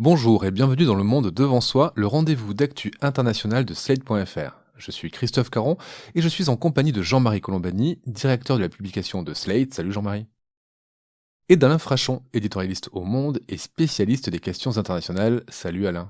Bonjour et bienvenue dans Le Monde Devant Soi, le rendez-vous d'actu international de Slate.fr. Je suis Christophe Caron et je suis en compagnie de Jean-Marie Colombani, directeur de la publication de Slate. Salut Jean-Marie. Et d'Alain Frachon, éditorialiste au Monde et spécialiste des questions internationales. Salut Alain.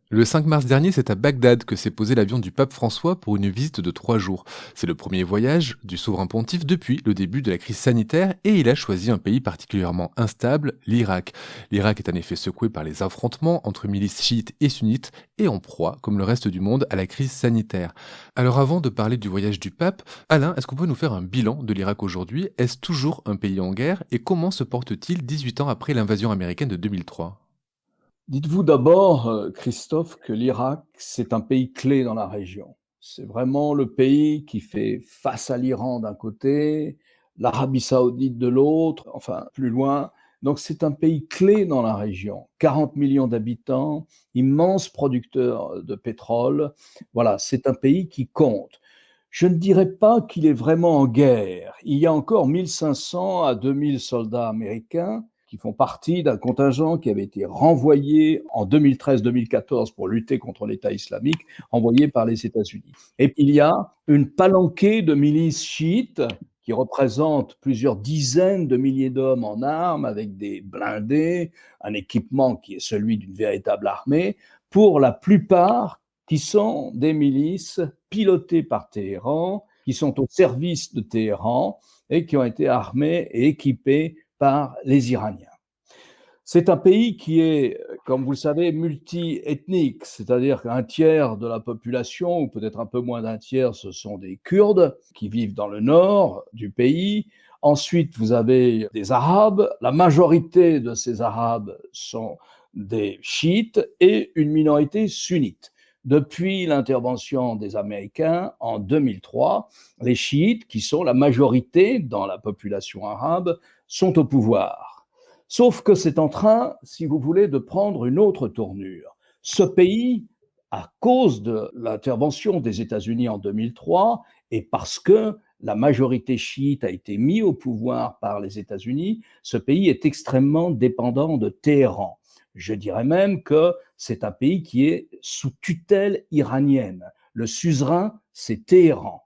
Le 5 mars dernier, c'est à Bagdad que s'est posé l'avion du pape François pour une visite de 3 jours. C'est le premier voyage du souverain pontife depuis le début de la crise sanitaire et il a choisi un pays particulièrement instable, l'Irak. L'Irak est en effet secoué par les affrontements entre milices chiites et sunnites et en proie, comme le reste du monde, à la crise sanitaire. Alors avant de parler du voyage du pape, Alain, est-ce qu'on peut nous faire un bilan de l'Irak aujourd'hui? Est-ce toujours un pays en guerre et comment se porte-t-il 18 ans après l'invasion américaine de 2003? Dites-vous d'abord, Christophe, que l'Irak, c'est un pays clé dans la région. C'est vraiment le pays qui fait face à l'Iran d'un côté, l'Arabie saoudite de l'autre, enfin plus loin. Donc c'est un pays clé dans la région. 40 millions d'habitants, immense producteur de pétrole. Voilà, c'est un pays qui compte. Je ne dirais pas qu'il est vraiment en guerre. Il y a encore 1500 à 2000 soldats américains qui font partie d'un contingent qui avait été renvoyé en 2013-2014 pour lutter contre l'État islamique, envoyé par les États-Unis. Et il y a une palanquée de milices chiites qui représentent plusieurs dizaines de milliers d'hommes en armes, avec des blindés, un équipement qui est celui d'une véritable armée, pour la plupart qui sont des milices pilotées par Téhéran, qui sont au service de Téhéran et qui ont été armées et équipées par les Iraniens. C'est un pays qui est, comme vous le savez, multi-ethnique, c'est-à-dire qu'un tiers de la population, ou peut-être un peu moins d'un tiers, ce sont des Kurdes qui vivent dans le nord du pays. Ensuite, vous avez des Arabes. La majorité de ces Arabes sont des chiites et une minorité sunnite. Depuis l'intervention des Américains en 2003, les chiites, qui sont la majorité dans la population arabe, sont au pouvoir. Sauf que c'est en train, si vous voulez, de prendre une autre tournure. Ce pays, à cause de l'intervention des États-Unis en 2003, et parce que la majorité chiite a été mise au pouvoir par les États-Unis, ce pays est extrêmement dépendant de Téhéran. Je dirais même que c'est un pays qui est sous tutelle iranienne. Le suzerain, c'est Téhéran.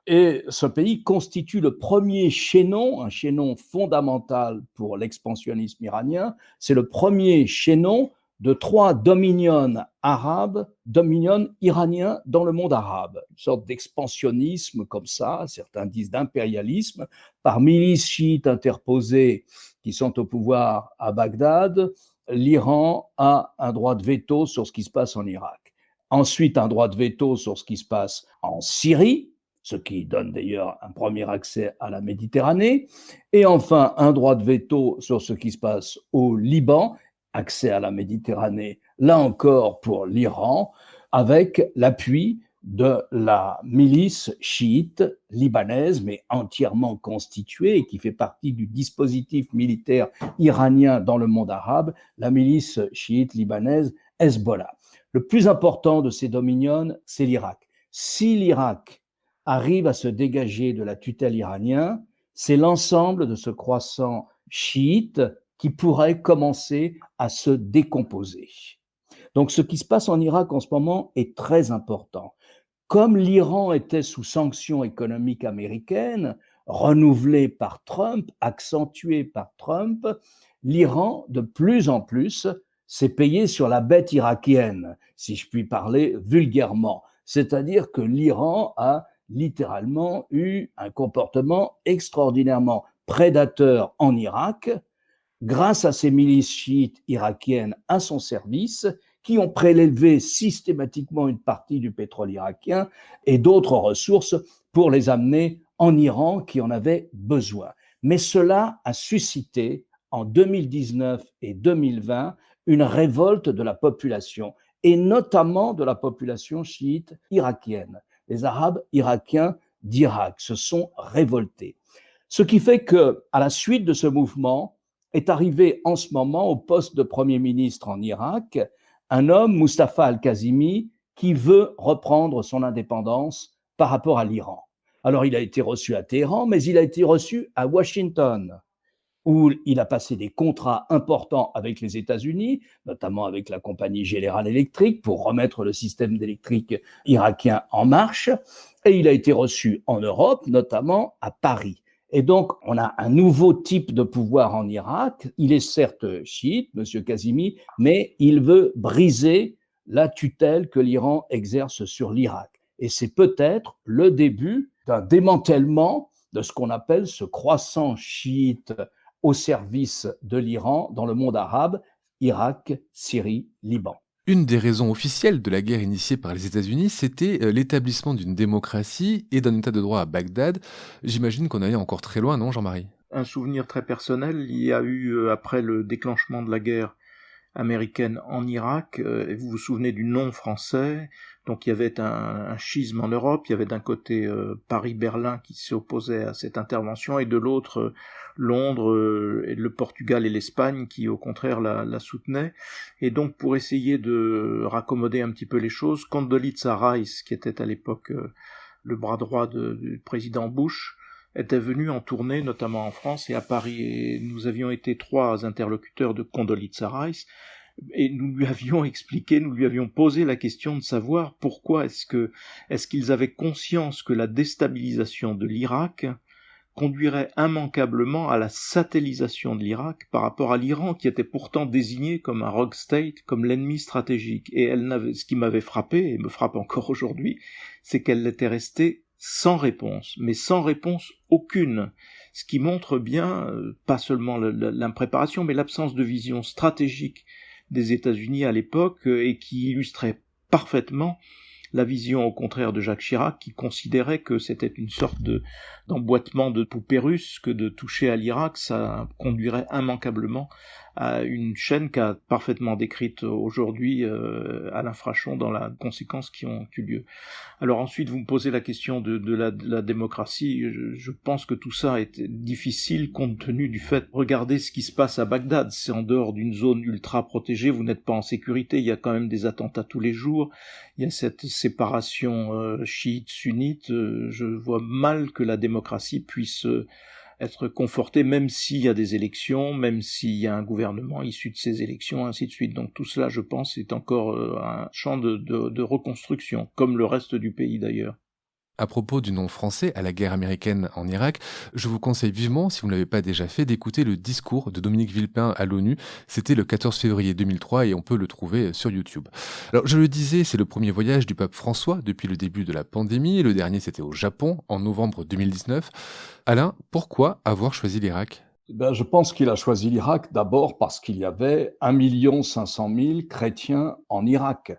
Et ce pays constitue le premier chaînon, un chaînon fondamental pour l'expansionnisme iranien. C'est le premier chaînon de 3 dominions arabes, dominions iraniens dans le monde arabe. Une sorte d'expansionnisme comme ça, certains disent d'impérialisme, par milices chiites interposées qui sont au pouvoir à Bagdad. L'Iran a un droit de veto sur ce qui se passe en Irak. Ensuite, un droit de veto sur ce qui se passe en Syrie, ce qui donne d'ailleurs un premier accès à la Méditerranée, et enfin un droit de veto sur ce qui se passe au Liban, accès à la Méditerranée, là encore pour l'Iran, avec l'appui de la milice chiite libanaise, mais entièrement constituée et qui fait partie du dispositif militaire iranien dans le monde arabe, la milice chiite libanaise Hezbollah. Le plus important de ces dominions, c'est l'Irak. Si l'Irak arrive à se dégager de la tutelle iranienne, c'est l'ensemble de ce croissant chiite qui pourrait commencer à se décomposer. Donc ce qui se passe en Irak en ce moment est très important. Comme l'Iran était sous sanctions économiques américaines, renouvelées par Trump, accentuées par Trump, l'Iran, de plus en plus, s'est payé sur la bête irakienne, si je puis parler vulgairement. C'est-à-dire que l'Iran a littéralement eu un comportement extraordinairement prédateur en Irak, grâce à ces milices chiites irakiennes à son service, qui ont prélevé systématiquement une partie du pétrole irakien et d'autres ressources pour les amener en Iran qui en avait besoin. Mais cela a suscité en 2019 et 2020 une révolte de la population, et notamment de la population chiite irakienne. Les Arabes irakiens d'Irak se sont révoltés. Ce qui fait que, à la suite de ce mouvement, est arrivé en ce moment au poste de Premier ministre en Irak un homme, Mustafa Al-Kazimi, qui veut reprendre son indépendance par rapport à l'Iran. Alors, il a été reçu à Téhéran, mais il a été reçu à Washington. où il a passé des contrats importants avec les États-Unis, notamment avec la compagnie General Electric, pour remettre le système électrique irakien en marche. Et il a été reçu en Europe, notamment à Paris. Et donc, on a un nouveau type de pouvoir en Irak. Il est certes chiite, M. Kazimi, mais il veut briser la tutelle que l'Iran exerce sur l'Irak. Et c'est peut-être le début d'un démantèlement de ce qu'on appelle ce croissant chiite au service de l'Iran dans le monde arabe, Irak, Syrie, Liban. Une des raisons officielles de la guerre initiée par les États-Unis, c'était l'établissement d'une démocratie et d'un état de droit à Bagdad. J'imagine qu'on allait encore très loin, non, Jean-Marie? Un souvenir très personnel, il y a eu, après le déclenchement de la guerre américaine en Irak, et vous vous souvenez du nom français, donc il y avait un schisme en Europe, il y avait d'un côté Paris-Berlin qui s'opposait à cette intervention, et de l'autre Londres, et le Portugal et l'Espagne qui au contraire la soutenaient, et donc pour essayer de raccommoder un petit peu les choses, Condoleezza Rice, qui était à l'époque le bras droit du président Bush, était venu en tournée, notamment en France et à Paris, et nous avions été 3 interlocuteurs de Condoleezza Rice, et nous lui avions expliqué, nous lui avions posé la question de savoir pourquoi est-ce qu'ils avaient conscience que la déstabilisation de l'Irak conduirait immanquablement à la satellisation de l'Irak par rapport à l'Iran, qui était pourtant désigné comme un rogue state, comme l'ennemi stratégique. Et ce qui m'avait frappé, et me frappe encore aujourd'hui, c'est qu'elle était restée sans réponse, mais sans réponse aucune, ce qui montre bien, pas seulement l'impréparation, mais l'absence de vision stratégique des États-Unis à l'époque, et qui illustrait parfaitement la vision au contraire de Jacques Chirac, qui considérait que c'était une sorte d'emboîtement de poupée russe, que de toucher à l'Irak, ça conduirait immanquablement à une chaîne qu'a parfaitement décrite aujourd'hui Alain Frachon dans les conséquences qui ont eu lieu. Alors ensuite, vous me posez la question de la démocratie. Je pense que tout ça est difficile compte tenu du fait, regardez ce qui se passe à Bagdad, c'est en dehors d'une zone ultra protégée, vous n'êtes pas en sécurité, il y a quand même des attentats tous les jours, il y a cette séparation chiite-sunnite, je vois mal que la démocratie puisse être confortée, même s'il y a des élections, même s'il y a un gouvernement issu de ces élections, ainsi de suite. Donc tout cela, je pense, est encore un champ de reconstruction, comme le reste du pays d'ailleurs. À propos du nom français à la guerre américaine en Irak, je vous conseille vivement, si vous ne l'avez pas déjà fait, d'écouter le discours de Dominique Villepin à l'ONU. C'était le 14 février 2003 et on peut le trouver sur YouTube. Alors, je le disais, c'est le premier voyage du pape François depuis le début de la pandémie. Le dernier, c'était au Japon en novembre 2019. Alain, pourquoi avoir choisi l'Irak? Je pense qu'il a choisi l'Irak d'abord parce qu'il y avait 1,5 million de chrétiens en Irak,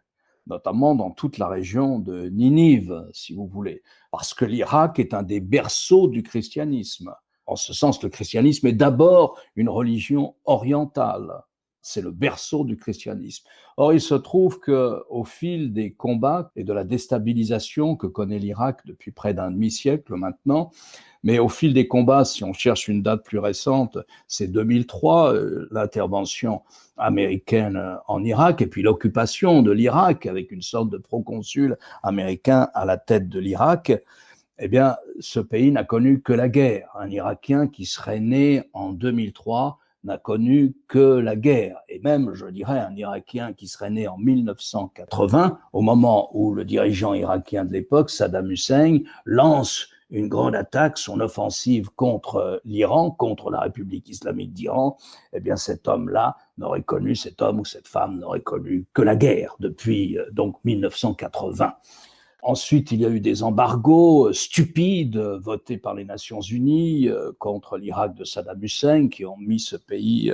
notamment dans toute la région de Ninive, si vous voulez, parce que l'Irak est un des berceaux du christianisme. En ce sens, le christianisme est d'abord une religion orientale. C'est le berceau du christianisme. Or, il se trouve qu'au fil des combats et de la déstabilisation que connaît l'Irak depuis près d'un demi-siècle maintenant, mais au fil des combats, si on cherche une date plus récente, c'est 2003, l'intervention américaine en Irak, et puis l'occupation de l'Irak avec une sorte de proconsul américain à la tête de l'Irak. Eh bien, ce pays n'a connu que la guerre. Un Irakien qui serait né en 2003 n'a connu que la guerre. Et même, je dirais, un Irakien qui serait né en 1980, au moment où le dirigeant irakien de l'époque, Saddam Hussein, lance une grande attaque, son offensive contre l'Iran, contre la République islamique d'Iran, eh bien cet homme-là n'aurait connu, cet homme ou cette femme n'aurait connu que la guerre depuis donc 1980. Ensuite, il y a eu des embargos stupides votés par les Nations Unies contre l'Irak de Saddam Hussein, qui ont mis ce pays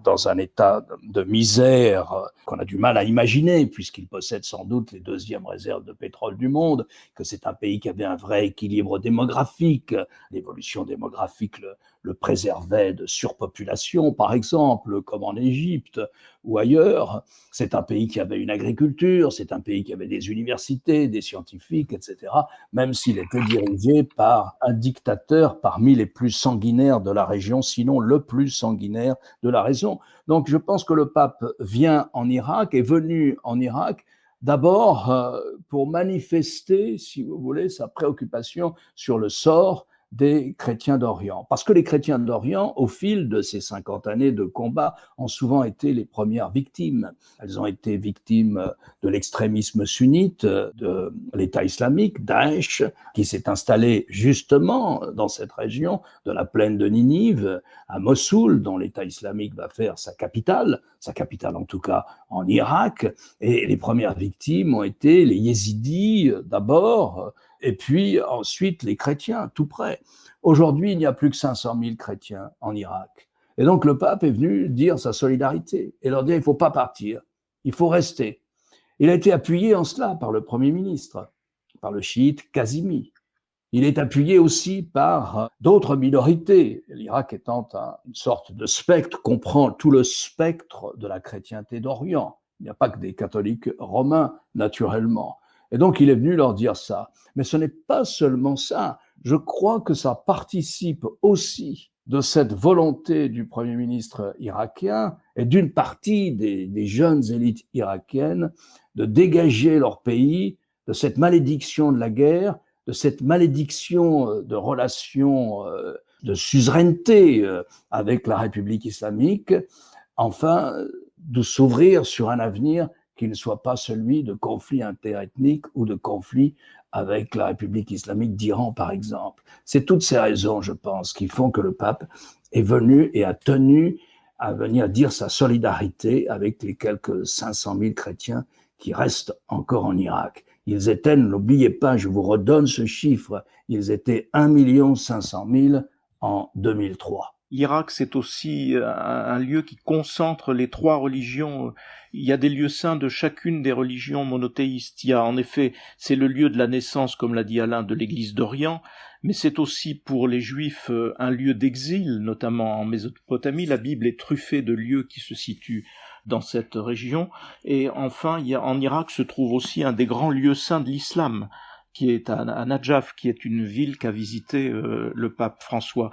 dans un état de misère qu'on a du mal à imaginer, puisqu'il possède sans doute les 2e réserves de pétrole du monde, que c'est un pays qui avait un vrai équilibre démographique. L'évolution démographique le préservait de surpopulation, par exemple, comme en Égypte ou ailleurs. C'est un pays qui avait une agriculture, c'est un pays qui avait des universités, des scientifiques, etc., même s'il était dirigé par un dictateur parmi les plus sanguinaires de la région, sinon le plus sanguinaire de la région. Donc je pense que le pape est venu en Irak, d'abord pour manifester, si vous voulez, sa préoccupation sur le sort des chrétiens d'Orient. Parce que les chrétiens d'Orient, au fil de ces 50 années de combat, ont souvent été les premières victimes. Elles ont été victimes de l'extrémisme sunnite, de l'État islamique, Daesh, qui s'est installé justement dans cette région de la plaine de Ninive, à Mossoul, dont l'État islamique va faire sa capitale en tout cas en Irak. Et les premières victimes ont été les yézidis d'abord, et puis ensuite les chrétiens, tout près. Aujourd'hui, il n'y a plus que 500 000 chrétiens en Irak. Et donc le pape est venu dire sa solidarité et leur dire il ne faut pas partir, il faut rester. Il a été appuyé en cela par le Premier ministre, par le chiite Kazimi. Il est appuyé aussi par d'autres minorités, l'Irak étant une sorte de spectre, comprend tout le spectre de la chrétienté d'Orient. Il n'y a pas que des catholiques romains, naturellement. Et donc, il est venu leur dire ça. Mais ce n'est pas seulement ça. Je crois que ça participe aussi de cette volonté du Premier ministre irakien et d'une partie des jeunes élites irakiennes de dégager leur pays de cette malédiction de la guerre, de cette malédiction de relations de suzeraineté avec la République islamique, enfin, de s'ouvrir sur un avenir qui ne soit pas celui de conflits interethniques ou de conflits avec la République islamique d'Iran, par exemple. C'est toutes ces raisons, je pense, qui font que le pape est venu et a tenu à venir dire sa solidarité avec les quelques 500 000 chrétiens qui restent encore en Irak. Ils étaient, n'oubliez pas, je vous redonne ce chiffre, ils étaient 1 500 000 en 2003. L'Irak, c'est aussi un lieu qui concentre les trois religions. Il y a des lieux saints de chacune des religions monothéistes. Il y a, en effet, c'est le lieu de la naissance, comme l'a dit Alain, de l'Église d'Orient, mais c'est aussi pour les Juifs un lieu d'exil, notamment en Mésopotamie. La Bible est truffée de lieux qui se situent dans cette région. Et enfin, en Irak se trouve aussi un des grands lieux saints de l'islam, qui est à Nadjaf, qui est une ville qu'a visité le pape François.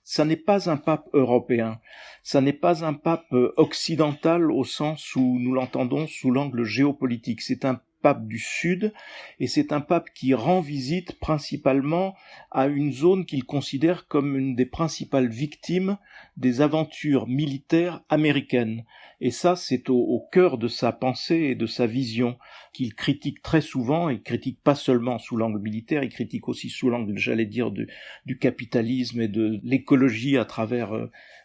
Ça n'est pas un pape européen, ça n'est pas un pape occidental au sens où nous l'entendons sous l'angle géopolitique. C'est un pape du Sud, et c'est un pape qui rend visite principalement à une zone qu'il considère comme une des principales victimes des aventures militaires américaines. Et ça, c'est au cœur de sa pensée et de sa vision qu'il critique très souvent, et critique pas seulement sous l'angle militaire, il critique aussi sous l'angle, j'allais dire, du capitalisme et de l'écologie à travers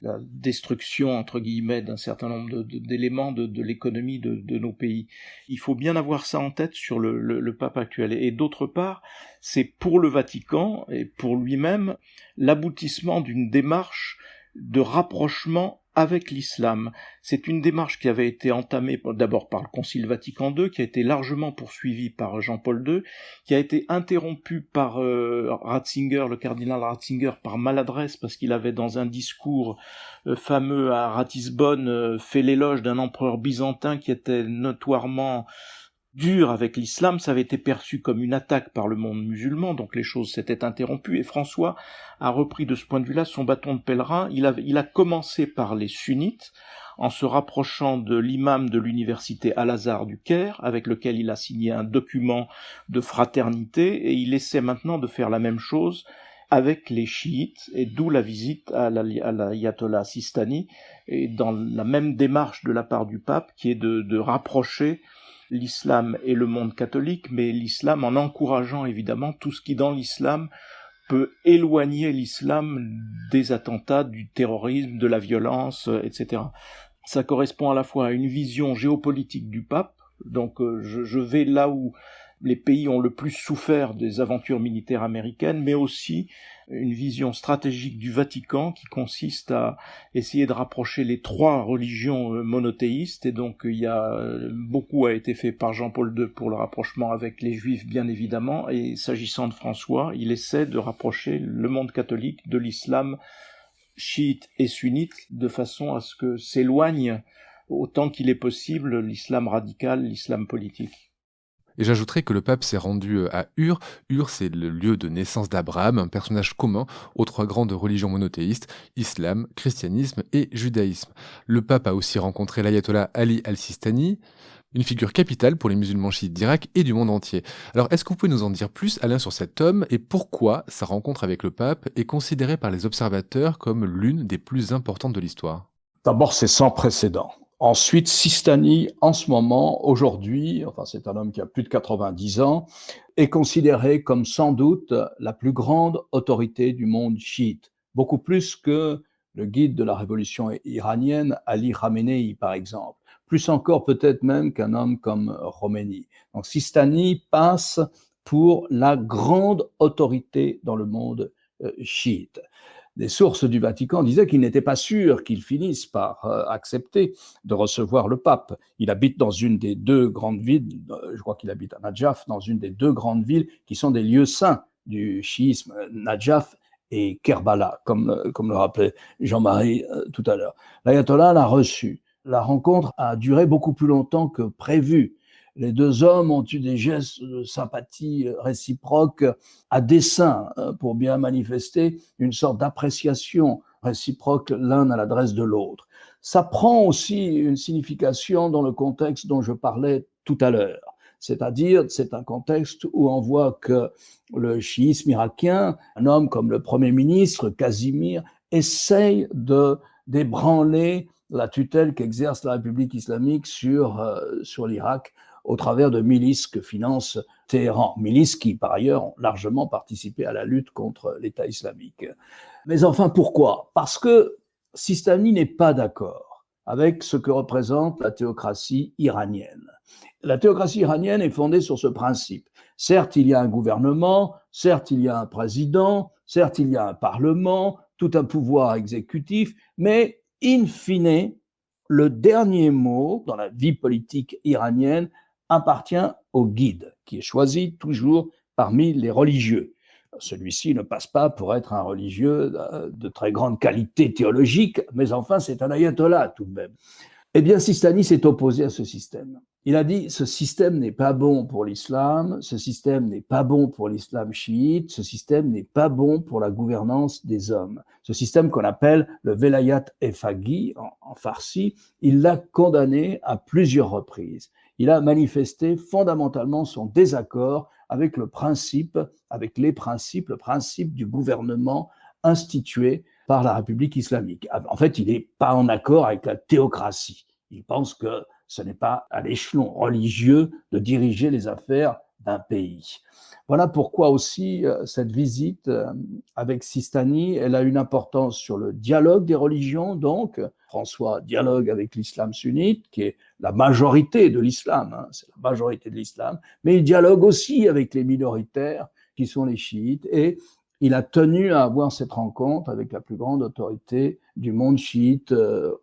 la destruction, entre guillemets, d'un certain nombre d'éléments de l'économie de nos pays. Il faut bien avoir ça en tête sur le pape actuel. Et d'autre part, c'est pour le Vatican et pour lui-même l'aboutissement d'une démarche de rapprochement avec l'islam. C'est une démarche qui avait été entamée d'abord par le Concile Vatican II, qui a été largement poursuivie par Jean-Paul II, qui a été interrompue par Ratzinger, le cardinal Ratzinger, par maladresse, parce qu'il avait dans un discours fameux à Ratisbonne fait l'éloge d'un empereur byzantin qui était notoirement dur avec l'islam. Ça avait été perçu comme une attaque par le monde musulman, donc les choses s'étaient interrompues, et François a repris de ce point de vue-là son bâton de pèlerin. Il a commencé par les sunnites, en se rapprochant de l'imam de l'université Al-Azhar du Caire, avec lequel il a signé un document de fraternité, et il essaie maintenant de faire la même chose avec les chiites, et d'où la visite à l'ayatollah Sistani, et dans la même démarche de la part du pape, qui est de rapprocher l'islam et le monde catholique, mais l'islam en encourageant évidemment tout ce qui dans l'islam peut éloigner l'islam des attentats, du terrorisme, de la violence, etc. Ça correspond à la fois à une vision géopolitique du pape, donc je vais là où les pays ont le plus souffert des aventures militaires américaines, mais aussi une vision stratégique du Vatican qui consiste à essayer de rapprocher les trois religions monothéistes, et donc beaucoup a été fait par Jean-Paul II pour le rapprochement avec les Juifs, bien évidemment, et s'agissant de François, il essaie de rapprocher le monde catholique de l'islam chiite et sunnite, de façon à ce que s'éloigne autant qu'il est possible l'islam radical, l'islam politique. Et j'ajouterais que le pape s'est rendu à Ur. Ur, c'est le lieu de naissance d'Abraham, un personnage commun aux trois grandes religions monothéistes, islam, christianisme et judaïsme. Le pape a aussi rencontré l'ayatollah Ali al-Sistani, Une figure capitale pour les musulmans chiites d'Irak et du monde entier. Alors, est-ce que vous pouvez nous en dire plus, Alain, sur cet homme et pourquoi sa rencontre avec le pape est considérée par les observateurs comme l'une des plus importantes de l'histoire? D'abord, c'est sans précédent. Ensuite, Sistani, en ce moment, aujourd'hui, enfin c'est un homme qui a plus de 90 ans, est considéré comme sans doute la plus grande autorité du monde chiite, beaucoup plus que le guide de la révolution iranienne, Ali Khamenei, par exemple, plus encore peut-être même qu'un homme comme Khomeini. Donc Sistani passe pour la grande autorité dans le monde chiite. Des sources du Vatican disaient qu'il n'était pas sûr qu'il finisse par accepter de recevoir le pape. Il habite dans une des deux grandes villes, je crois qu'il habite à Najaf, dans une des deux grandes villes qui sont des lieux saints du chiisme, Najaf et Kerbala, comme le rappelait Jean-Marie tout à l'heure. L'ayatollah l'a reçu. La rencontre a duré beaucoup plus longtemps que prévu. Les deux hommes ont eu des gestes de sympathie réciproque à dessein pour bien manifester une sorte d'appréciation réciproque l'un à l'adresse de l'autre. Ça prend aussi une signification dans le contexte dont je parlais tout à l'heure. C'est-à-dire, c'est un contexte où on voit que le chiisme irakien, un homme comme le Premier ministre, Casimir, essaye d'ébranler la tutelle qu'exerce la République islamique sur l'Irak au travers de milices que finance Téhéran, milices qui, par ailleurs, ont largement participé à la lutte contre l'État islamique. Mais enfin, pourquoi? Parce que Sistani n'est pas d'accord avec ce que représente la théocratie iranienne. La théocratie iranienne est fondée sur ce principe. Certes, il y a un gouvernement, certes, il y a un président, certes, il y a un parlement, tout un pouvoir exécutif, mais in fine, le dernier mot dans la vie politique iranienne appartient au guide, qui est choisi toujours parmi les religieux. Celui-ci ne passe pas pour être un religieux de très grande qualité théologique, mais enfin, c'est un ayatollah tout de même. Eh bien, Sistani s'est opposé à ce système. Il a dit, ce système n'est pas bon pour l'islam, ce système n'est pas bon pour l'islam chiite, ce système n'est pas bon pour la gouvernance des hommes. Ce système qu'on appelle le velayat effaghi en farsi, il l'a condamné à plusieurs reprises. Il a manifesté fondamentalement son désaccord avec le principe du gouvernement institué par la République islamique. En fait, il n'est pas en accord avec la théocratie. Il pense que ce n'est pas à l'échelon religieux de diriger les affaires d'un pays. Voilà pourquoi aussi cette visite avec Sistani, elle a une importance sur le dialogue des religions. Donc, François dialogue avec l'islam sunnite, qui est la majorité de l'islam, c'est la majorité de l'islam, mais il dialogue aussi avec les minoritaires, qui sont les chiites, et il a tenu à avoir cette rencontre avec la plus grande autorité du monde chiite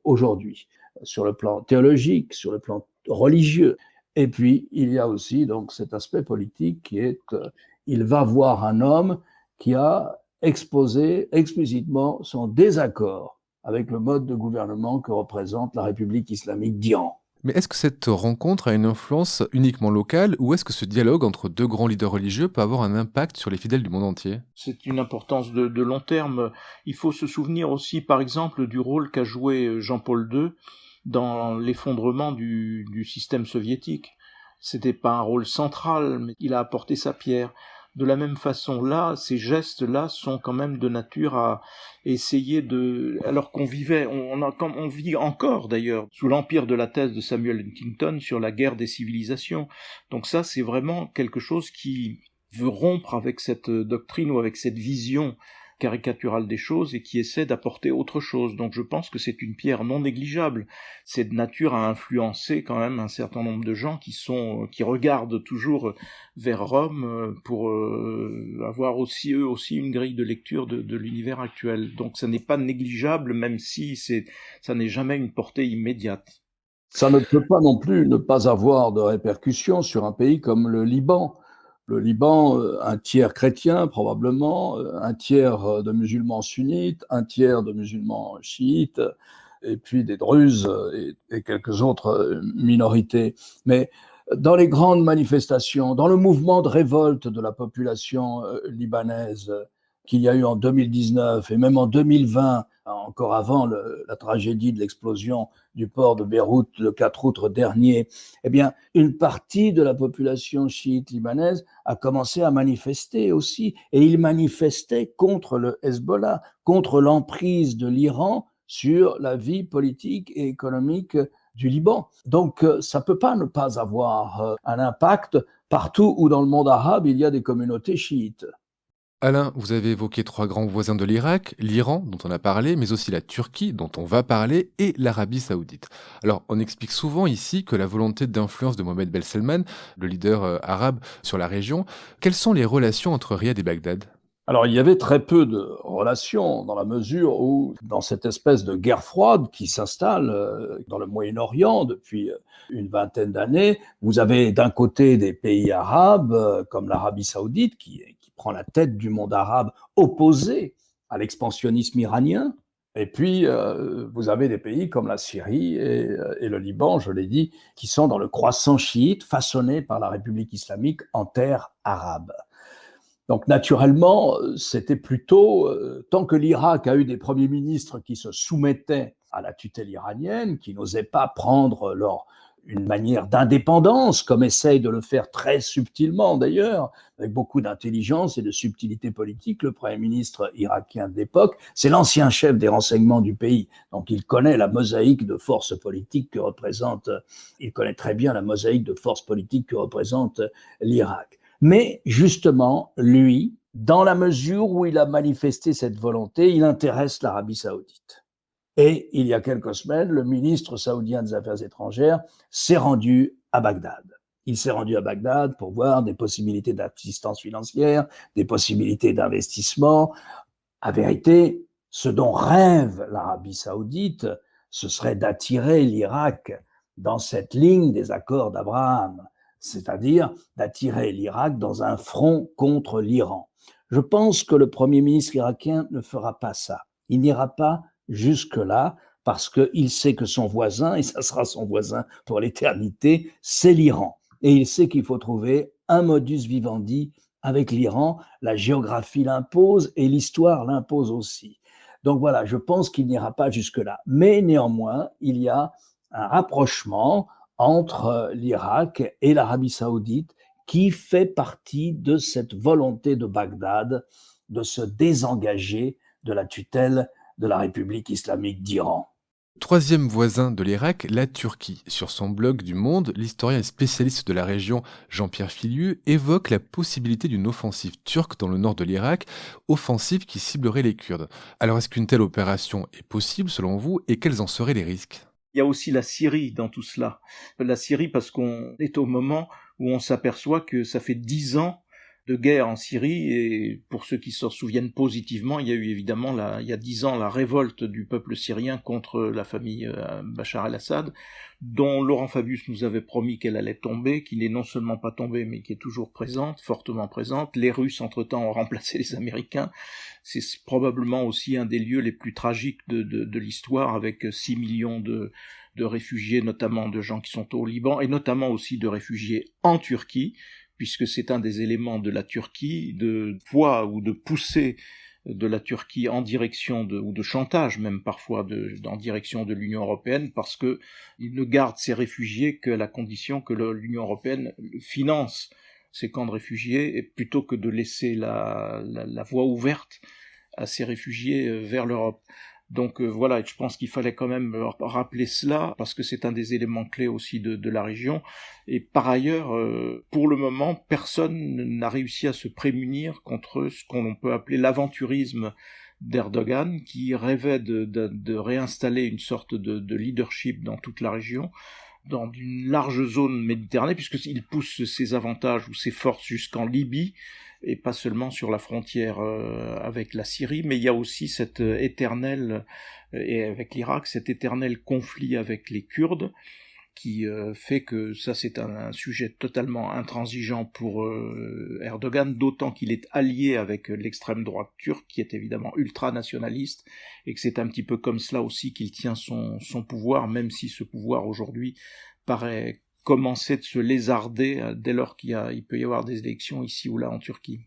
aujourd'hui, sur le plan théologique, sur le plan religieux. Et puis, il y a aussi donc cet aspect politique qui est qu'il va voir un homme qui a exposé explicitement son désaccord avec le mode de gouvernement que représente la République islamique d'Iran. Mais est-ce que cette rencontre a une influence uniquement locale ou est-ce que ce dialogue entre deux grands leaders religieux peut avoir un impact sur les fidèles du monde entier? C'est une importance de long terme. Il faut se souvenir aussi, par exemple, du rôle qu'a joué Jean-Paul II dans l'effondrement du système soviétique. C'était pas un rôle central, mais il a apporté sa pierre. De la même façon, là, ces gestes-là sont quand même de nature à essayer alors qu'on vivait, on vit encore d'ailleurs, sous l'empire de la thèse de Samuel Huntington sur la guerre des civilisations. Donc ça, c'est vraiment quelque chose qui veut rompre avec cette doctrine ou avec cette vision caricaturale des choses et qui essaie d'apporter autre chose. Donc je pense que c'est une pierre non négligeable. C'est de nature à influencer quand même un certain nombre de gens qui regardent toujours vers Rome pour avoir aussi eux aussi une grille de lecture de l'univers actuel. Donc ça n'est pas négligeable, même si ça n'est jamais une portée immédiate. Ça ne peut pas non plus ne pas avoir de répercussions sur un pays comme le Liban. Le Liban, un tiers chrétien probablement, un tiers de musulmans sunnites, un tiers de musulmans chiites, et puis des druzes et quelques autres minorités. Mais dans les grandes manifestations, dans le mouvement de révolte de la population libanaise qu'il y a eu en 2019 et même en 2020 encore avant la tragédie de l'explosion du port de Beyrouth le 4 août dernier, eh bien, une partie de la population chiite libanaise a commencé à manifester aussi, et ils manifestaient contre le Hezbollah, contre l'emprise de l'Iran sur la vie politique et économique du Liban. Donc, ça ne peut pas ne pas avoir un impact partout où dans le monde arabe, il y a des communautés chiites. Alain, vous avez évoqué trois grands voisins de l'Irak, l'Iran, dont on a parlé, mais aussi la Turquie, dont on va parler, et l'Arabie saoudite. Alors, on explique souvent ici que la volonté d'influence de Mohamed Ben Salman, le leader arabe sur la région, quelles sont les relations entre Riyad et Bagdad? Alors, il y avait très peu de relations dans la mesure où, dans cette espèce de guerre froide qui s'installe dans le Moyen-Orient depuis une vingtaine d'années, vous avez d'un côté des pays arabes comme l'Arabie saoudite qui prend la tête du monde arabe opposé à l'expansionnisme iranien. Et puis, vous avez des pays comme la Syrie et le Liban, je l'ai dit, qui sont dans le croissant chiite façonné par la République islamique en terre arabe. Donc naturellement, c'était plutôt, tant que l'Irak a eu des premiers ministres qui se soumettaient à la tutelle iranienne, qui n'osaient pas prendre une manière d'indépendance, comme essaye de le faire très subtilement d'ailleurs, avec beaucoup d'intelligence et de subtilité politique, le Premier ministre irakien de l'époque, c'est l'ancien chef des renseignements du pays, donc il connaît la mosaïque de forces politiques que représente, il connaît très bien la mosaïque de forces politiques que représente l'Irak. Mais justement, lui, dans la mesure où il a manifesté cette volonté, il intéresse l'Arabie saoudite. Et il y a quelques semaines, le ministre saoudien des Affaires étrangères s'est rendu à Bagdad. Il s'est rendu à Bagdad pour voir des possibilités d'assistance financière, des possibilités d'investissement. En vérité, ce dont rêve l'Arabie saoudite, ce serait d'attirer l'Irak dans cette ligne des accords d'Abraham, c'est-à-dire d'attirer l'Irak dans un front contre l'Iran. Je pense que le Premier ministre irakien ne fera pas ça. Il n'ira pas jusque-là parce qu'il sait que son voisin, et ça sera son voisin pour l'éternité, c'est l'Iran. Et il sait qu'il faut trouver un modus vivendi avec l'Iran. La géographie l'impose et l'histoire l'impose aussi. Donc voilà, je pense qu'il n'ira pas jusque-là. Mais néanmoins, il y a un rapprochement entre l'Irak et l'Arabie saoudite qui fait partie de cette volonté de Bagdad de se désengager de la tutelle de la République islamique d'Iran. Troisième voisin de l'Irak, la Turquie. Sur son blog du Monde, l'historien et spécialiste de la région Jean-Pierre Filiu évoque la possibilité d'une offensive turque dans le nord de l'Irak, offensive qui ciblerait les Kurdes. Alors est-ce qu'une telle opération est possible selon vous et quels en seraient les risques ? Il y a aussi la Syrie dans tout cela. La Syrie parce qu'on est au moment où on s'aperçoit que ça fait 10 ans de guerre en Syrie, et pour ceux qui s'en souviennent positivement, il y a eu évidemment il y a 10 ans la révolte du peuple syrien contre la famille Bachar el-Assad, dont Laurent Fabius nous avait promis qu'elle allait tomber, qui n'est non seulement pas tombée, mais qui est toujours présente, fortement présente. Les Russes, entre-temps, ont remplacé les Américains. C'est probablement aussi un des lieux les plus tragiques de l'histoire, avec 6 millions de réfugiés, notamment de gens qui sont au Liban, et notamment aussi de réfugiés en Turquie, puisque c'est un des éléments de la Turquie, de poids ou de poussée de la Turquie en direction ou de chantage même parfois en direction de l'Union européenne, parce que il ne garde ces réfugiés qu'à la condition que l'Union européenne finance ces camps de réfugiés, et plutôt que de laisser la voie ouverte à ces réfugiés vers l'Europe. Donc voilà, je pense qu'il fallait quand même rappeler cela, parce que c'est un des éléments clés aussi de la région. Et par ailleurs, pour le moment, personne n'a réussi à se prémunir contre ce qu'on peut appeler l'aventurisme d'Erdogan, qui rêvait de réinstaller une sorte de leadership dans toute la région, dans une large zone méditerranée, puisqu'il pousse ses avantages ou ses forces jusqu'en Libye, et pas seulement sur la frontière avec la Syrie, mais il y a aussi cet éternel, et avec l'Irak, cet éternel conflit avec les Kurdes, qui fait que ça c'est un sujet totalement intransigeant pour Erdogan, d'autant qu'il est allié avec l'extrême droite turque, qui est évidemment ultranationaliste, et que c'est un petit peu comme cela aussi qu'il tient son pouvoir, même si ce pouvoir aujourd'hui paraît commencer de se lézarder dès lors qu'il peut y avoir des élections ici ou là en Turquie.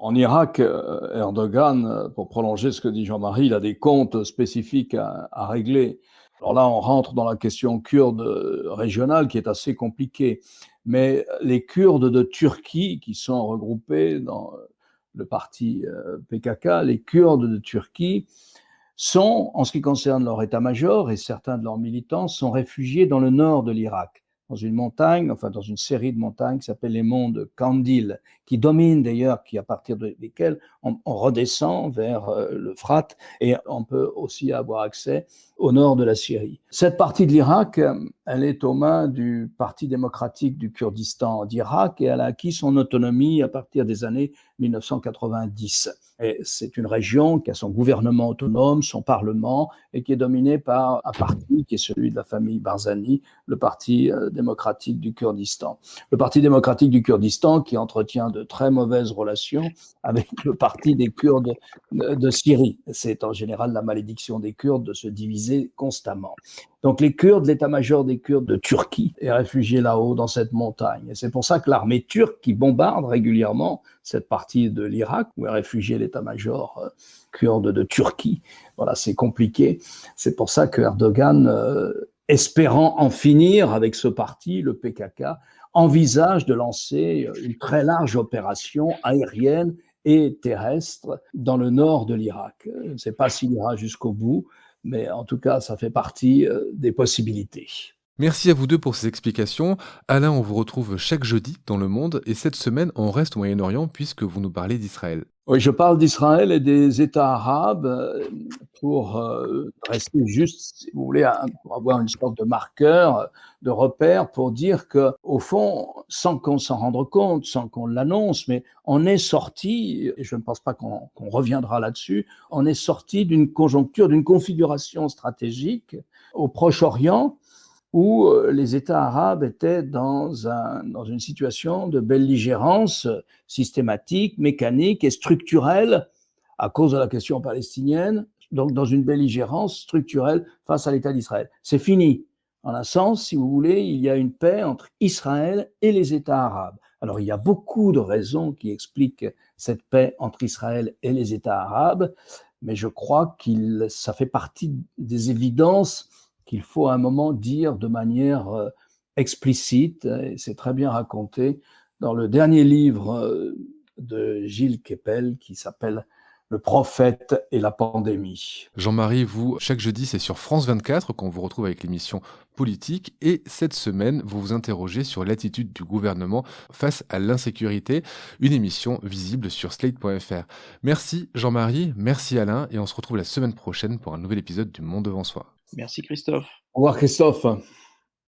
En Irak, Erdogan, pour prolonger ce que dit Jean-Marie, il a des comptes spécifiques à régler. Alors là, on rentre dans la question kurde régionale qui est assez compliquée. Mais les Kurdes de Turquie, qui sont regroupés dans le parti PKK, les Kurdes de Turquie sont, en ce qui concerne leur état-major et certains de leurs militants, sont réfugiés dans le nord de l'Irak, dans une montagne, enfin dans une série de montagnes qui s'appelle les monts de Kandil, qui dominent d'ailleurs, à partir desquels on redescend vers l'Euphrate et on peut aussi avoir accès au nord de la Syrie. Cette partie de l'Irak, elle est aux mains du Parti démocratique du Kurdistan d'Irak et elle a acquis son autonomie à partir des années 1990. Et c'est une région qui a son gouvernement autonome, son parlement, et qui est dominée par un parti qui est celui de la famille Barzani, le Parti démocratique du Kurdistan. Le Parti démocratique du Kurdistan qui entretient de très mauvaises relations avec le Parti des Kurdes de Syrie. C'est en général la malédiction des Kurdes de se diviser constamment. Donc les Kurdes, l'état-major des Kurdes de Turquie est réfugié là-haut dans cette montagne. Et c'est pour ça que l'armée turque qui bombarde régulièrement cette partie de l'Irak, où est réfugié l'état-major kurde de Turquie, voilà, c'est compliqué. C'est pour ça que Erdogan, espérant en finir avec ce parti, le PKK, envisage de lancer une très large opération aérienne et terrestre dans le nord de l'Irak. Je ne sais pas s'il ira jusqu'au bout, mais en tout cas, ça fait partie des possibilités. Merci à vous deux pour ces explications. Alain, on vous retrouve chaque jeudi dans Le Monde et cette semaine, on reste au Moyen-Orient puisque vous nous parlez d'Israël. Oui, je parle d'Israël et des États arabes pour rester juste, si vous voulez, pour avoir une sorte de marqueur, de repère pour dire que, au fond, sans qu'on s'en rende compte, sans qu'on l'annonce, mais on est sorti, et je ne pense pas qu'on reviendra là-dessus, on est sorti d'une conjoncture, d'une configuration stratégique au Proche-Orient où les États arabes étaient dans une situation de belligérance systématique, mécanique et structurelle à cause de la question palestinienne, donc dans une belligérance structurelle face à l'État d'Israël. C'est fini. En un sens, si vous voulez, il y a une paix entre Israël et les États arabes. Alors, il y a beaucoup de raisons qui expliquent cette paix entre Israël et les États arabes, mais je crois que ça fait partie des évidences qu'il faut à un moment dire de manière explicite, et c'est très bien raconté dans le dernier livre de Gilles Kepel qui s'appelle « Le prophète et la pandémie ». Jean-Marie, vous, chaque jeudi, c'est sur France 24 qu'on vous retrouve avec l'émission Politique et cette semaine, vous vous interrogez sur l'attitude du gouvernement face à l'insécurité, une émission visible sur Slate.fr. Merci Jean-Marie, merci Alain et on se retrouve la semaine prochaine pour un nouvel épisode du Monde devant soi. Merci Christophe. Au revoir Christophe.